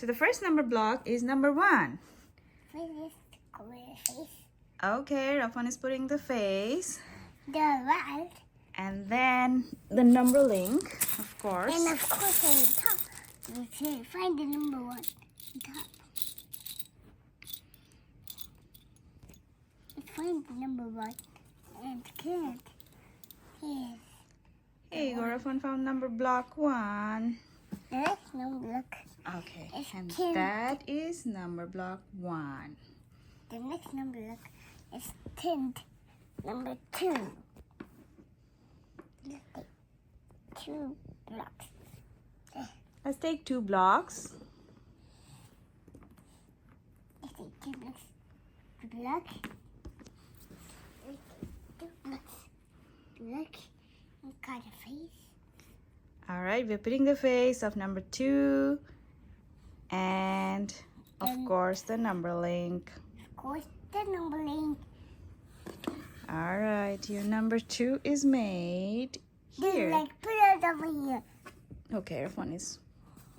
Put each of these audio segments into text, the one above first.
So the first number block is number 1. Okay, Rafwaan is putting the face. The right. And then the number link, of course. And of course on the top, you say find the number 1 on top. Let's find the number 1 and good. Yes. Here you go, Rafwaan found number block 1. The next number block. Okay, It's and 10. that is number block 1. The next number block is 10. Number 2. Let's take 2 blocks. Let's take 2 blocks. Let's take 2 blocks. 2 blocks. Let's take 2 blocks. Look, we got a face. Alright, we're putting the face of number 2. And of course the number link. Of course, the number link. Alright, your number 2 is made here. Like, put it over here. Okay, Rafwaan is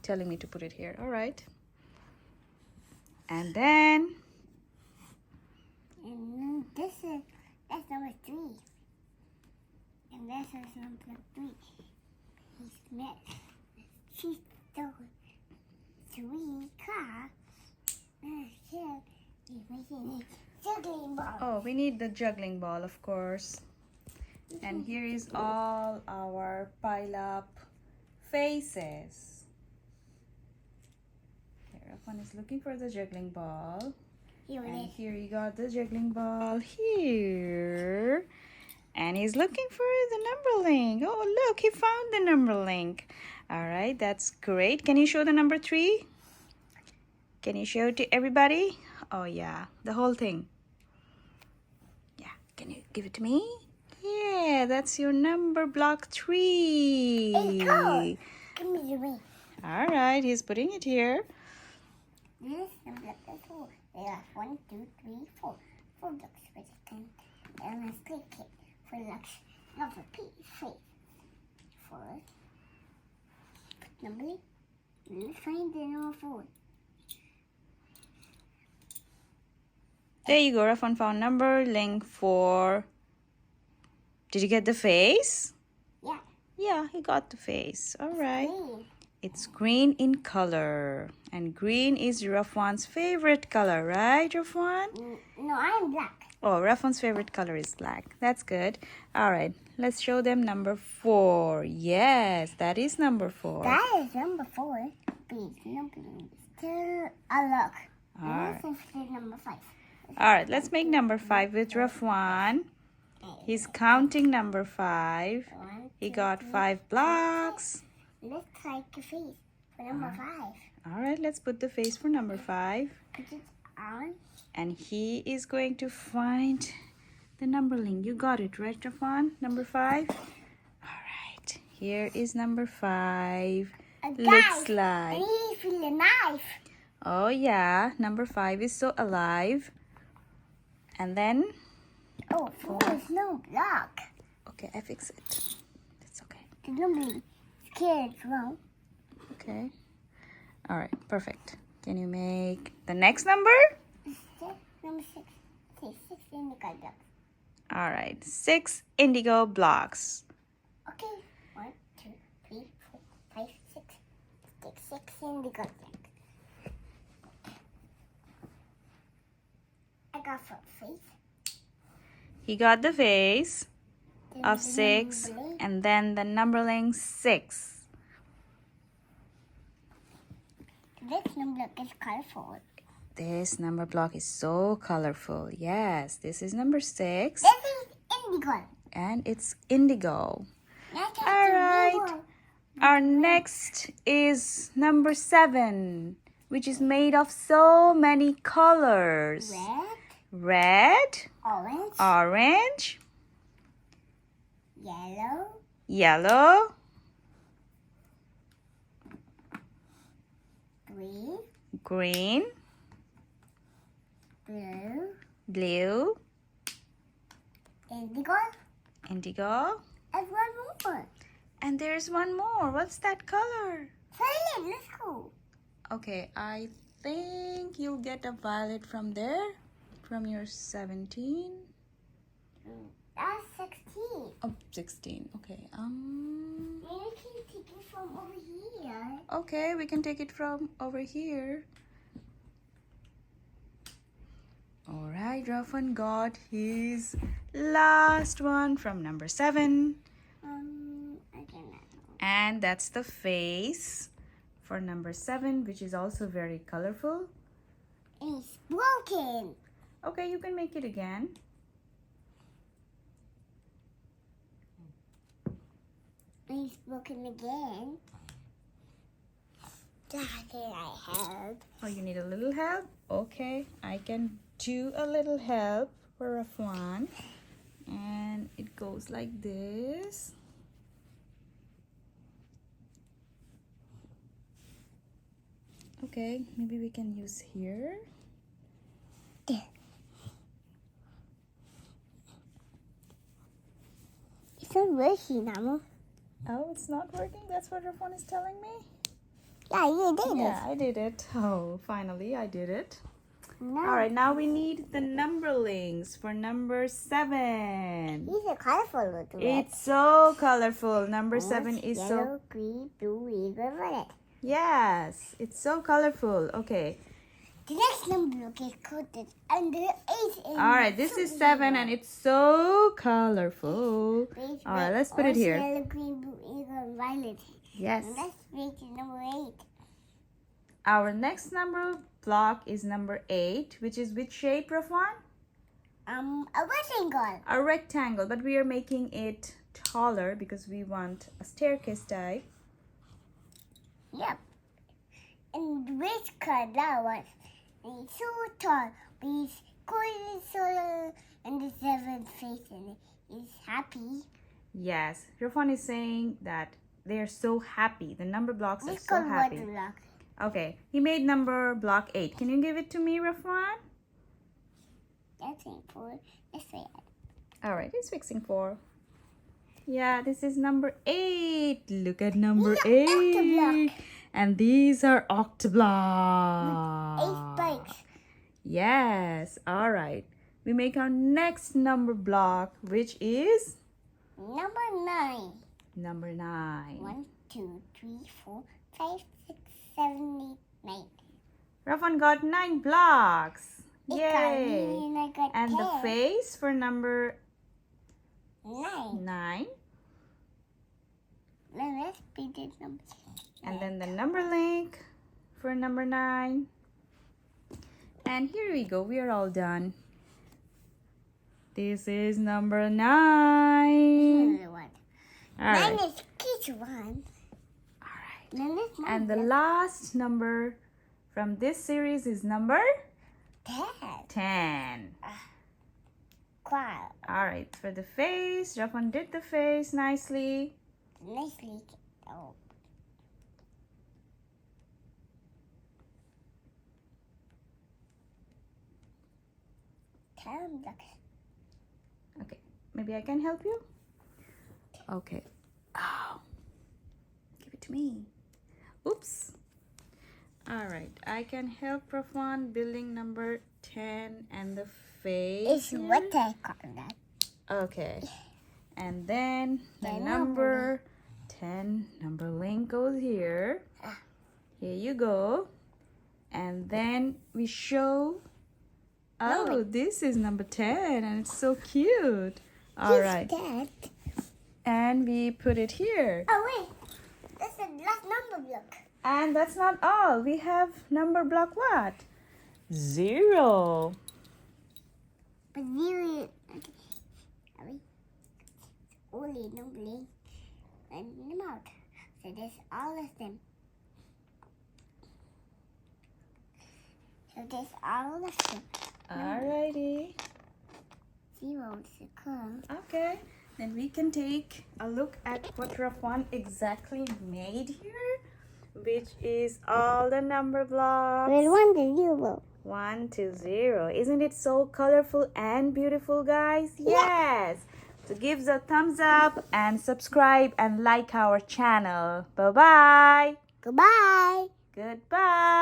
telling me to put it here. Alright. And then that's number 3. And this is number 3. He's met. She stole 3 cars. And here he's making a juggling ball. oh, we need the juggling ball, of course. And here is all our pile up faces. Okay, Rafwaan is looking for the juggling ball. Here it And is. here you got the juggling ball here. And he's looking for the number link. Oh, look, he found the number link. All right, that's great. Can you show the number 3? Can you show it to everybody? Oh, yeah, the whole thing. Yeah, can you give it to me? Yeah, that's your number block 3. Hey, go. Give me the ring. All right, he's putting it here. This number block is 4. There are 1, 2, 3, 4. 4 blocks for the 10. And let's click it for blocks. Number P, face. 4. Number 8. Let's find the number 4. There you go, Rafwaan found number link 4. Did you get the face? Yeah. Yeah, he got the face. All right. Green. It's green in color. And green is Rafwaan's favorite color, right, Rafwaan? No, I'm black. Oh, Rafwaan's favorite color is black. That's good. All right, let's show them number 4. Yes, that is number 4. That is number 4. Please, number still a look. All right. Let's say number 5. All right, let's make number 5 with Rafwaan. He's counting number 5. 1, He 2, got 3, 5 blocks. Let's take a face for number 5. All right, let's put the face for number 5. Put it on. And he is going to find the number link. You got it, right, Rafwaan? Number 5? All right, here is number 5. Looks I like... need to feel a knife. Oh, yeah. Number 5 is so alive. And then... Oh, 4 is no block. Okay, I fix it. That's okay. The number is scared wrong. Okay. All right, perfect. Can you make the next number? Number 6. Okay, 6 in the block. All right, 6 indigo blocks. Okay. 1, 2, 3, 4, 5, 6. Take 6 in the block. I got 4 face. He got the face Then of the 6 number link. and then the numberling 6. This number block is colorful. This number block is so colorful. Yes, this is number 6 This is indigo. and it's indigo. Next is All the right. river. Our next is number 7, which is made of so many colors. Red, Red, orange, orange, yellow, yellow, green, green, blue, blue, indigo, indigo, and one more. and there's one more. What's that color? Violet, let's go. Okay, I think you'll get a violet from there, from your 17. That's 16. Oh, 16. Okay. Maybe we can take it from over here. Okay, we can take it from over here. All right, Rafwaan got his last one from number 7. I don't know. And that's the face for number 7, which is also very colorful. It's broken. Okay, you can make it again. It's broken again. Daddy, I help. Oh, you need a little help? Okay, I can do a little help for Rafwaan. And it goes like this. Okay, maybe we can use here. There. It's not working, Mama. Oh, it's not working? That's what Rafwaan is telling me? Yeah, you did Yeah, I did it. Oh, finally I did it. No. All right, now we need the numberlings for number 7. These are colorful little It's so colorful. Number 7 is so... yellow, green, blue, red, violet. Yes, it's so colorful. Okay. The next number is coded under 8. All right, this is 7 and it's so colorful. All right, let's put it here. Yellow, green, blue, red, violet. Yes. And let's make it number 8. Our next number block is number 8, which is which shape, Rafwaan? A rectangle. A rectangle, but we are making it taller because we want a staircase type. Yep. And which color was it's so tall, but it's cold solar and the 7th face and it's happy. Yes, Rafwaan is saying that they are so happy. The number blocks are This so color happy. water block. Okay, he made number block 8. Can you give it to me, Rafwaan? That's it for this way. All right, he's fixing 4. Yeah, this is number 8. Look at number 8. Octoblock. And these are 8 octoblock. spikes. Yes, all right. We make our next number block, which is Number 9. number 9. 1, 2, 3, 4, 5, 6, 7, 8, 9. Rafwaan got 9 blocks. It got Yay! me and I got And the 10. face for number 9. 9. Then let's be the number 10. And then the number link for number 9. And here we go. We are all done. This is number 9. Another one. All 9 right. is each one. All right. Then this one. And the last number from this series is number 10. 10. Wow. All right. For the face, Rafwaan did the face nicely. Nicely. Oh. Okay. Maybe I can help you? Okay. Oh. Give it to me. Oops. All right. I can help Rafwaan building number 10 and the face. It's here. what I call that. Okay. And then the The number 10 number link goes here. Here you go. And then we show. Oh, this is number 10 and it's so cute. All right. That. And we put it here. Oh, wait. That's the last number block. And that's not all. We have number block what? 0. But zero. Okay. Only number and them out. So there's all of them. So there's all of them. Alrighty. 0 circle. Okay. Then we can take a look at what Rafwaan exactly made here, which is all the number blocks. With 1 to 0. 1 to 0. Isn't it so colorful and beautiful, guys? Yes. So give us a thumbs up and subscribe and like our channel. Bye-bye. Goodbye. Goodbye.